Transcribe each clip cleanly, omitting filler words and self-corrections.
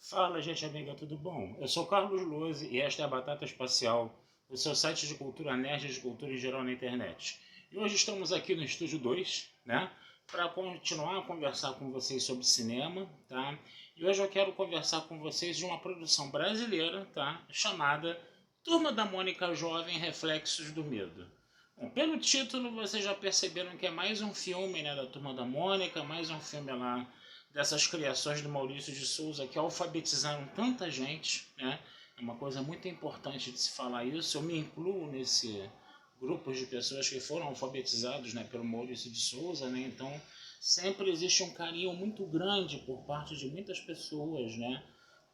Fala, gente amiga, tudo bom? Eu sou Carlos Lose e esta é a Batata Espacial, o seu site de cultura nerd e de cultura em geral na internet. E hoje estamos aqui no Estúdio 2, né? Para continuar a conversar com vocês sobre cinema, tá? E hoje eu quero conversar com vocês de uma produção brasileira, tá? Chamada Turma da Mônica Jovem Reflexos do Medo. Bom, pelo título vocês já perceberam que é mais um filme, né, da Turma da Mônica, mais um filme lá dessas criações do Maurício de Souza que alfabetizaram tanta gente, né? É uma coisa muito importante de se falar isso. Eu me incluo nesse grupo de pessoas que foram alfabetizados, né, pelo Maurício de Souza, né? Então sempre existe um carinho muito grande por parte de muitas pessoas, né,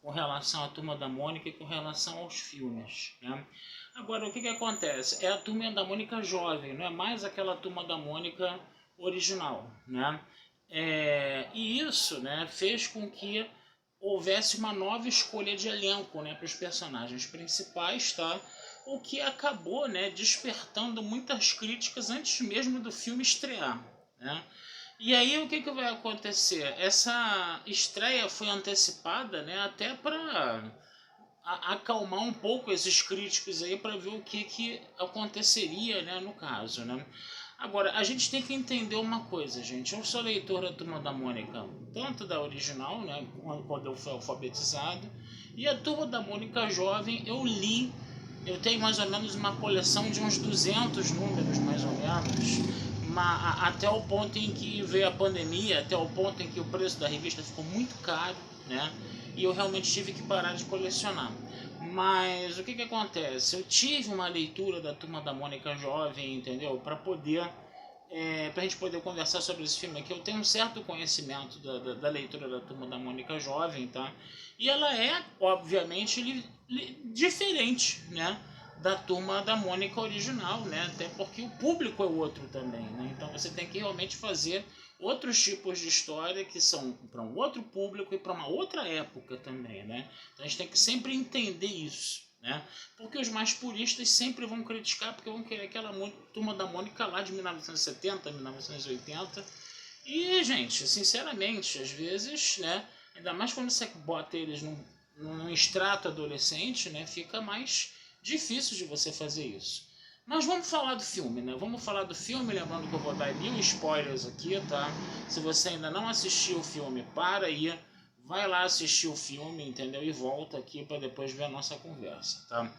com relação à Turma da Mônica e com relação aos filmes, né? Agora, o que acontece? É a Turma da Mônica jovem, não é mais aquela Turma da Mônica original, né? E isso, né, fez com que houvesse uma nova escolha de elenco, né, para os personagens principais, tá? O que acabou, né, despertando muitas críticas antes mesmo do filme estrear, né? E aí o que vai acontecer? Essa estreia foi antecipada, né, até para acalmar um pouco esses críticos aí, para ver o que aconteceria, né, no caso, né? Agora, a gente tem que entender uma coisa, gente. Eu sou leitor da Turma da Mônica, tanto da original, né, quando eu fui alfabetizado, e a Turma da Mônica jovem eu li. Eu tenho mais ou menos uma coleção de uns 200 números, mais ou menos, até o ponto em que veio a pandemia, até o ponto em que o preço da revista ficou muito caro, né? E eu realmente tive que parar de colecionar. Mas o que acontece? Eu tive uma leitura da Turma da Mônica jovem, entendeu? Para poder, pra gente poder conversar sobre esse filme aqui. Eu tenho um certo conhecimento da leitura da Turma da Mônica jovem, tá? E ela é, obviamente, diferente, né, da Turma da Mônica original, né? Até porque o público é outro também, né? Então você tem que realmente fazer outros tipos de história que são para um outro público e para uma outra época também, né? Então a gente tem que sempre entender isso, né? Porque os mais puristas sempre vão criticar, porque vão querer aquela Turma da Mônica lá de 1970, 1980. E, gente, sinceramente, às vezes, né, ainda mais quando você bota eles num extrato adolescente, né, fica mais difícil de você fazer isso. Mas vamos falar do filme, né? Vamos falar do filme, lembrando que eu vou dar 1000 spoilers aqui, tá? Se você ainda não assistiu o filme, para aí, vai lá assistir o filme, entendeu? E volta aqui para depois ver a nossa conversa, tá?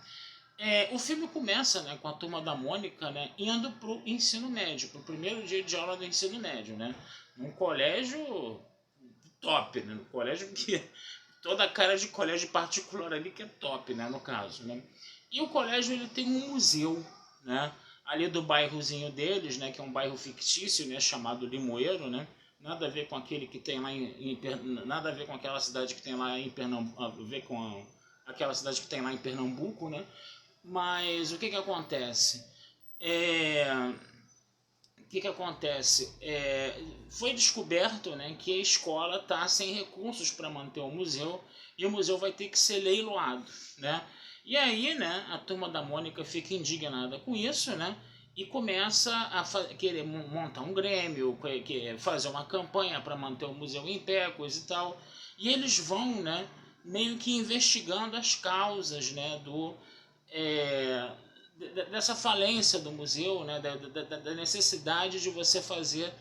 O filme começa, né, com a Turma da Mônica, né, indo pro ensino médio, pro primeiro dia de aula do ensino médio, né? Num colégio top, né? No colégio que toda a cara de colégio particular ali que é top, né, no caso, né? E o colégio ele tem um museu, né, ali do bairrozinho deles, né, que é um bairro fictício, né, chamado Limoeiro, né? Nada a ver com aquele que tem lá nada a ver com aquela cidade que tem lá em Pernambuco, a ver com aquela cidade que tem lá em Pernambuco, né? Mas o que acontece? O que acontece? Foi descoberto, né, que a escola está sem recursos para manter o museu e o museu vai ter que ser leiloado, né? E aí, né, a Turma da Mônica fica indignada com isso, né? E começa a querer montar um grêmio, fazer uma campanha para manter o museu em pé, coisa e tal. E eles vão, né, meio que investigando as causas, né, dessa falência do museu, né, da necessidade de você fazer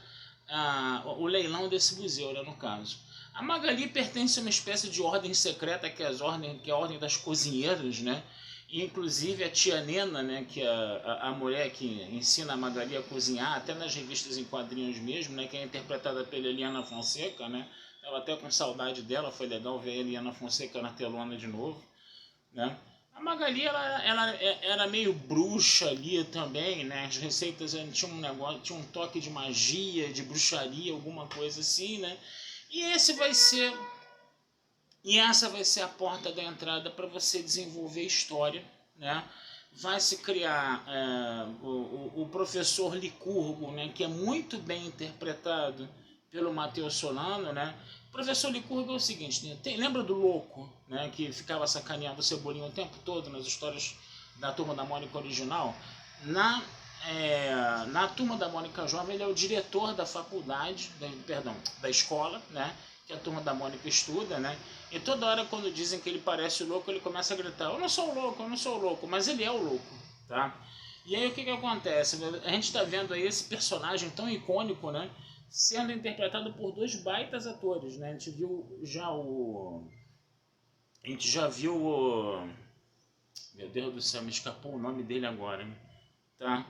o leilão desse museu, né, no caso. A Magali pertence a uma espécie de ordem secreta, que é a ordem das cozinheiras, né? E, inclusive a tia Nena, né, que é a mulher que ensina a Magali a cozinhar, até nas revistas em quadrinhos mesmo, né, que é interpretada pela Eliana Fonseca, né? Ela até com saudade dela, foi legal ver a Eliana Fonseca na telona de novo, né? A Magali ela era meio bruxa ali também, né? As receitas tinham um negócio, tinha um toque de magia, de bruxaria, alguma coisa assim, né? E essa vai ser a porta da entrada para você desenvolver história, né? Vai se criar o professor Licurgo, né? Que é muito bem interpretado pelo Matheus Solano, né? O professor Licurgo é o seguinte, né? Lembra do Louco, né? Que ficava sacaneando o Cebolinha o tempo todo nas histórias da Turma da Mônica original? Na Turma da Mônica Jovem, ele é o diretor da faculdade, da escola, né? que a Turma da Mônica estuda, né? E toda hora quando dizem que ele parece louco, ele começa a gritar, eu não sou louco, eu não sou louco, mas ele é o louco, tá? E aí o que acontece? A gente está vendo aí esse personagem tão icônico, né? Sendo interpretado por dois baitas atores, né? A gente já viu o... Meu Deus do céu, me escapou o nome dele agora, né? Tá?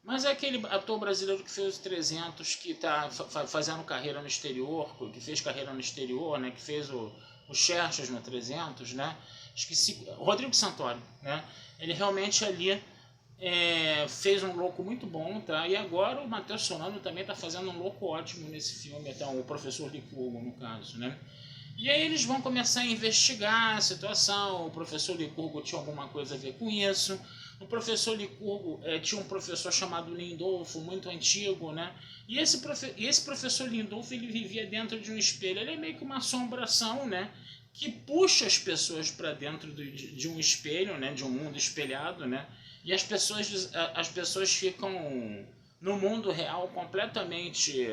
Mas é aquele ator brasileiro que fez os 300, que está fazendo carreira no exterior, que fez carreira no exterior, né? Que fez o Xerxes no 300, né? Esqueci, Rodrigo Santoro, né? Ele realmente ali fez um louco muito bom, tá? E agora o Matheus Solano também está fazendo um louco ótimo nesse filme, então, o Professor Licurgo, no caso, né? E aí eles vão começar a investigar a situação, o professor Licurgo tinha alguma coisa a ver com isso. O professor Licurgo tinha um professor chamado Lindolfo, muito antigo, né? E esse professor Lindolfo, ele vivia dentro de um espelho. Ele é meio que uma assombração, né? Que puxa as pessoas para dentro de um espelho, né? De um mundo espelhado, né? E as pessoas ficam no mundo real completamente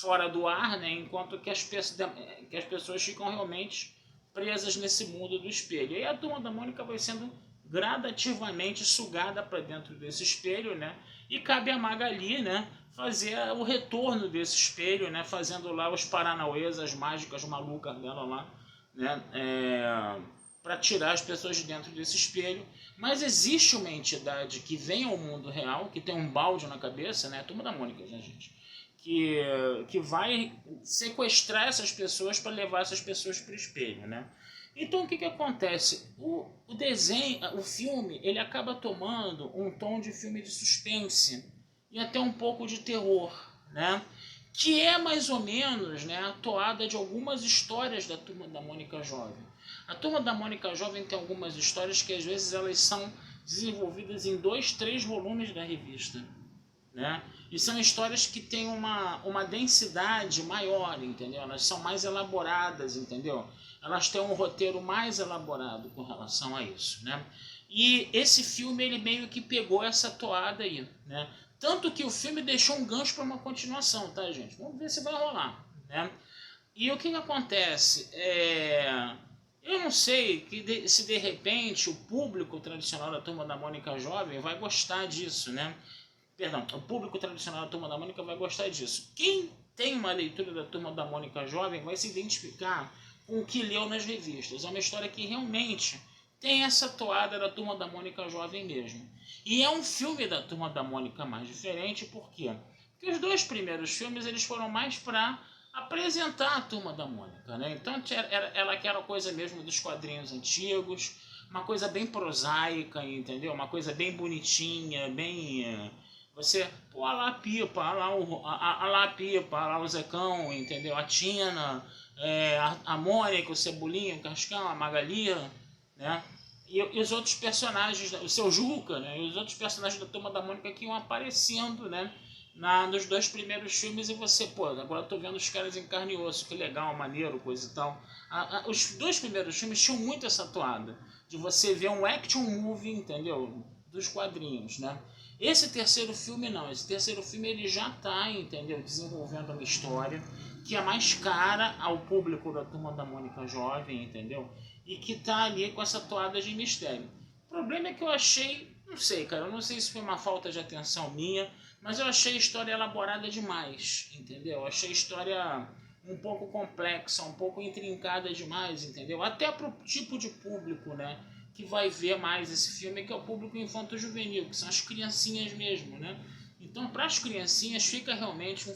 fora do ar, né? Enquanto que as pessoas ficam realmente presas nesse mundo do espelho. E a Turma da Mônica vai sendo gradativamente sugada para dentro desse espelho, né? E cabe a Magali, né, fazer o retorno desse espelho, né, fazendo lá os paranauês, as mágicas malucas dela lá, né, para tirar as pessoas de dentro desse espelho. Mas existe uma entidade que vem ao mundo real, que tem um balde na cabeça, né, a Turma da Mônica, né, gente? Que vai sequestrar essas pessoas para levar essas pessoas para o espelho, né? Então o que acontece? O desenho, o filme, ele acaba tomando um tom de filme de suspense e até um pouco de terror, né? Que é mais ou menos, né, a toada de algumas histórias da Turma da Mônica Jovem. A Turma da Mônica Jovem tem algumas histórias que às vezes elas são desenvolvidas em 2, 3 volumes da revista, né? E são histórias que têm uma densidade maior, entendeu? Elas são mais elaboradas, entendeu? Elas têm um roteiro mais elaborado com relação a isso, né? E esse filme, ele meio que pegou essa toada aí, né? Tanto que o filme deixou um gancho para uma continuação, tá, gente? Vamos ver se vai rolar, né? E o que acontece? Eu não sei se de repente o público tradicional da Turma da Mônica Jovem vai gostar disso, né? Perdão, o público tradicional da Turma da Mônica vai gostar disso. Quem tem uma leitura da Turma da Mônica Jovem vai se identificar com o que leu nas revistas. É uma história que realmente tem essa toada da Turma da Mônica Jovem mesmo. E é um filme da Turma da Mônica mais diferente, por quê? Porque os 2 primeiros filmes eles foram mais para apresentar a Turma da Mônica, né? Então ela quer a coisa mesmo dos quadrinhos antigos, uma coisa bem prosaica, entendeu? Uma coisa bem bonitinha, bem... Você, pô, olha lá a Pipa, olha lá a Pipa, olha lá o Zecão, entendeu? A Tina, a Mônica, o Cebolinha, o Cascão, a Magali, né? E os outros personagens, o seu Juca, né? E os outros personagens da Turma da Mônica que iam aparecendo, né? Nos 2 primeiros filmes, e você, pô, agora eu tô vendo os caras em carne e osso, que legal, maneiro, coisa e tal. Os 2 primeiros filmes tinham muito essa toada, de você ver um action movie, entendeu? Dos quadrinhos, né? Esse terceiro filme não, esse terceiro filme ele já está, entendeu, desenvolvendo uma história que é mais cara ao público da Turma da Mônica Jovem, entendeu? E que está ali com essa toada de mistério. O problema é que eu achei, não sei, cara, eu não sei se foi uma falta de atenção minha, mas eu achei a história elaborada demais, entendeu? Eu achei a história um pouco complexa, um pouco intrincada demais, entendeu? Até para o tipo de público, né, que vai ver mais esse filme, que é o público infanto-juvenil, que são as criancinhas mesmo, né? Então, para as criancinhas fica realmente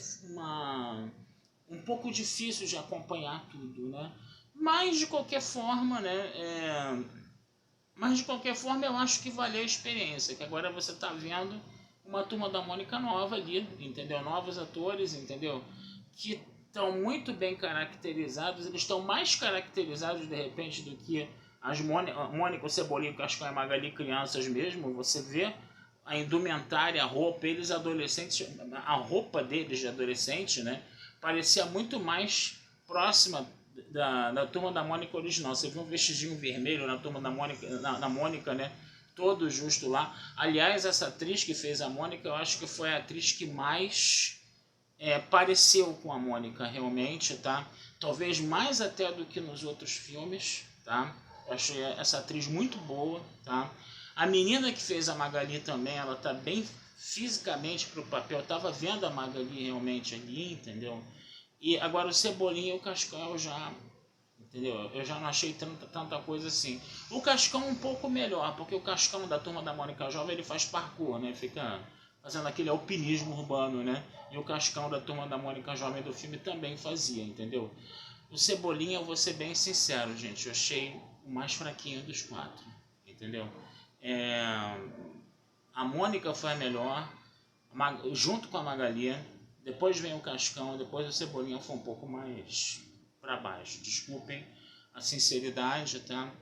um pouco difícil de acompanhar tudo, né? Mas de qualquer forma, né? Mas de qualquer forma eu acho que valeu a experiência, que agora você está vendo uma Turma da Mônica nova ali, entendeu? Novos atores, entendeu? Que estão muito bem caracterizados, eles estão mais caracterizados de repente do que as Mônica, o Cebolinha, o Cascão e a Magali crianças mesmo. Você vê a indumentária, a roupa, eles adolescentes, a roupa deles de adolescente, né? Parecia muito mais próxima da Turma da Mônica original. Você viu um vestidinho vermelho na Turma da Mônica, na Mônica, né? Todo justo lá. Aliás, essa atriz que fez a Mônica, eu acho que foi a atriz que mais pareceu com a Mônica realmente, tá? Talvez mais até do que nos outros filmes, tá? Eu achei essa atriz muito boa, tá? A menina que fez a Magali também, ela tá bem fisicamente pro papel. Eu tava vendo a Magali realmente ali, entendeu? E agora o Cebolinha e o Cascão eu já... Entendeu? Eu já não achei tanta coisa assim. O Cascão um pouco melhor, porque o Cascão da Turma da Mônica Jovem, ele faz parkour, né? Fica fazendo aquele alpinismo urbano, né? E o Cascão da Turma da Mônica Jovem do filme também fazia, entendeu? O Cebolinha, eu vou ser bem sincero, gente, eu achei o mais fraquinho dos quatro, entendeu? A Mônica foi a melhor, junto com a Magali, depois vem o Cascão, depois o Cebolinha foi um pouco mais para baixo. Desculpem a sinceridade, tá?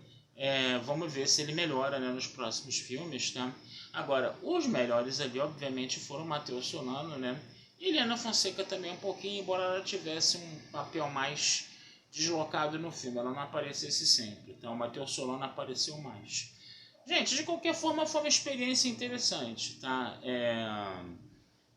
Vamos ver se ele melhora, né, nos próximos filmes, tá? Agora, os melhores ali, obviamente, foram Matheus Solano, né? E Eliana Fonseca também um pouquinho, embora ela tivesse um papel mais deslocado no filme, ela não aparecesse sempre. Então, o Matheus Solano apareceu mais. Gente, de qualquer forma, foi uma experiência interessante, tá?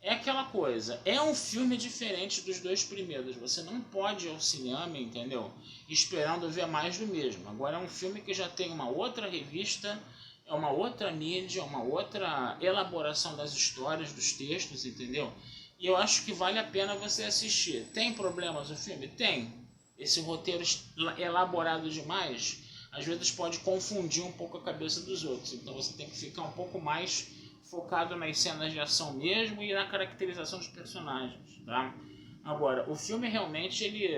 É aquela coisa, é um filme diferente dos dois primeiros. Você não pode ir ao cinema, entendeu? Esperando ver mais do mesmo. Agora é um filme que já tem uma outra revista, é uma outra mídia, uma outra elaboração das histórias, dos textos, entendeu? E eu acho que vale a pena você assistir. Tem problemas o filme? Tem. Esse roteiro elaborado demais, às vezes pode confundir um pouco a cabeça dos outros. Então você tem que ficar um pouco mais focado nas cenas de ação mesmo e na caracterização dos personagens, tá? Agora, o filme realmente ele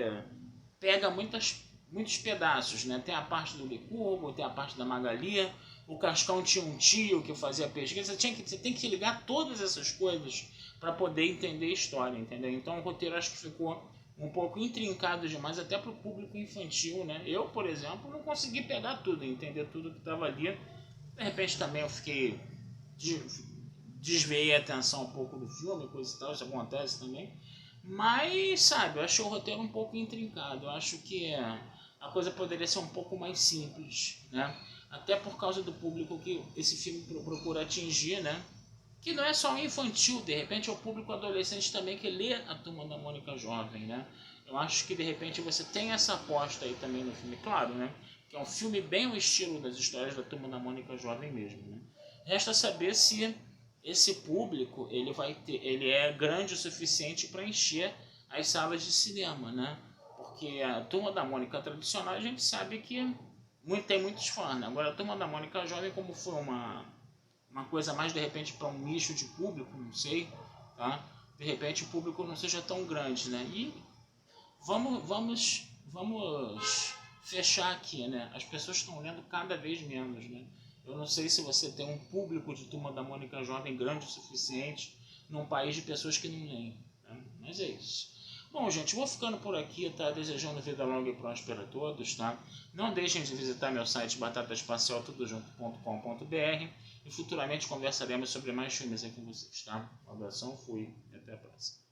pega muitos pedaços, né? Tem a parte do Licurgo, tem a parte da Magali, o Cascão tinha um tio que fazia pesquisa, você tem que ligar todas essas coisas para poder entender a história, entendeu? Então o roteiro acho que ficou um pouco intrincado demais até para o público infantil, né? Eu, por exemplo, não consegui pegar tudo, entender tudo que estava ali. De repente também eu fiquei... desviei a atenção um pouco do filme, coisa e tal, isso acontece também. Mas, sabe, eu achei o roteiro um pouco intrincado. Eu acho que a coisa poderia ser um pouco mais simples, né? Até por causa do público que esse filme procura atingir, né? Que não é só um infantil, de repente é o público adolescente também que lê a Turma da Mônica Jovem, né? Eu acho que de repente você tem essa aposta aí também no filme, claro, né? Que é um filme bem o estilo das histórias da Turma da Mônica Jovem mesmo, né? Resta saber se esse público ele é grande o suficiente para encher as salas de cinema, né? Porque a Turma da Mônica tradicional a gente sabe que tem muitos fãs, né? Agora a Turma da Mônica Jovem, como foi uma coisa mais de repente para um nicho de público, não sei, tá? De repente o público não seja tão grande, né? E vamos fechar aqui, né? As pessoas estão lendo cada vez menos, né? Eu não sei se você tem um público de Turma da Mônica Jovem grande o suficiente num país de pessoas que não leem, né? Mas é isso. Bom, gente, vou ficando por aqui, tá? Desejando vida longa e próspera a todos, tá? Não deixem de visitar meu site batataespacialtudojunto.com.br e futuramente conversaremos sobre mais filmes aqui com vocês, tá? Um abração, fui e até a próxima.